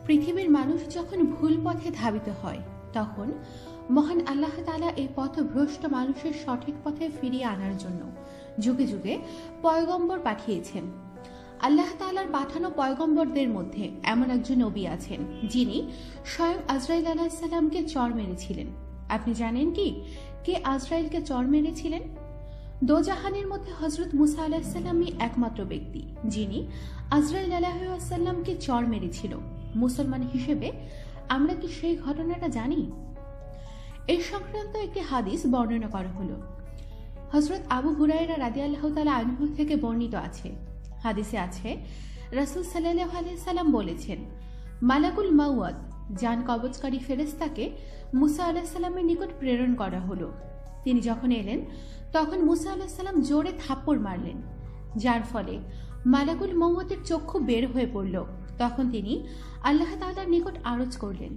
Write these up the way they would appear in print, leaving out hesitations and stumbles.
পৃথিবীর মানুষ যখন ভুল পথে ধাবিত হয় তখন মহান আল্লাহ তাআলা এই পথভ্রষ্ট মানুষের সঠিক পথে ফিরিয়ে আনার জন্য যুগে যুগে পয়গম্বর পাঠিয়েছেন। আল্লাহ তাআলার পাঠানো পয়গম্বরদের মধ্যে এমন একজন নবী আছেন যিনি স্বয়ং আজরাইল আলাইহিস সালামকে চড় মেরেছিলেন। আপনি জানেন কি কে আজরাইলকে চড় মেরেছিলেন? দোজাহানের মধ্যে হযরত মুসা আলাইহিস সালামই একমাত্র ব্যক্তি যিনি আজরাইল আলাইহিস সালামকে চড় মেরেছিল। মুসলমান হিসেবে আমরা কি সেই ঘটনাটা জানি? এই সংক্রান্ত একটি হাদিস বর্ণনা করা হলো। হযরত আবু হুরায়রা রাদিয়াল্লাহু তাআলা আনহু থেকে বর্ণিত আছে। হাদিসে আছে, রাসূল সাল্লাল্লাহু আলাইহি সাল্লাম বলেছেন, মালাকুল মাউত জান কবজকারী ফেরেশতাকে মুসা আলাইহিস সালামের নিকট প্রেরণ করা হলো। তিনি যখন এলেন তখন মুসা আলাইহিস সালাম জোরে থাপ্পড় মারলেন, যার ফলে মালাকুল মাউতের চক্ষু বের হয়ে পড়ল। তখন তিনি আল্লাহ তাআলার নিকট আরজ করলেন,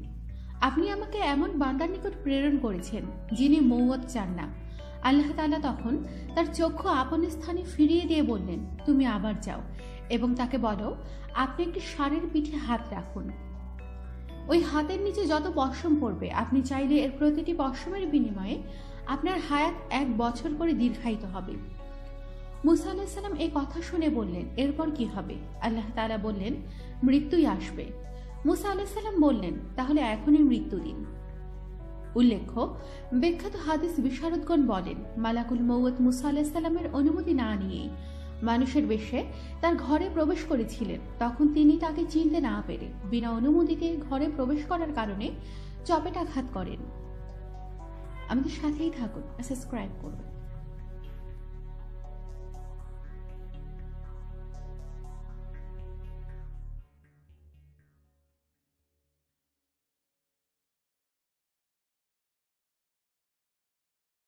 আপনি আমাকে এমন বান্দার নিকট প্রেরণ করেছেন যিনি মৌত চান না। আল্লাহ তাআলা তখন তার চক্ষু আপন স্থানে ফিরিয়ে দিয়ে বললেন, তুমি আবার যাও এবং তাকে বলো আপনি একটি ষাঁড়ের পিঠে হাত রাখুন। ওই হাতের নিচে যত পশম পড়বে আপনি চাইলে এর প্রতিটি পশমের বিনিময়ে আপনার হায়াত 1 বছর করে দীর্ঘায়িত হবে। মুসা আলাইহিস সালাম এই কথা শুনে বললেন, এরপর কি হবে? আল্লাহ তাআলা বললেন, মৃত্যুই আসবে। মুসা আলাইহিস সালাম বললেন, তাহলে এখনই মৃত্যু দিন। উল্লেখ্য, বিখ্যাত হাদিস বিশারদগণ বলেন, মালাকুল মৌত মুসা আলাইহিস সালামের অনুমতি না নিয়েই মানুষের বেশে তার ঘরে প্রবেশ করেছিলেন। তখন তিনি তাকে চিনতে না পেরে বিনা অনুমতিতে ঘরে প্রবেশ করার কারণে চপেটাঘাত করেন। আমাদের সাথেই থাকুন, সাবস্ক্রাইব করুন।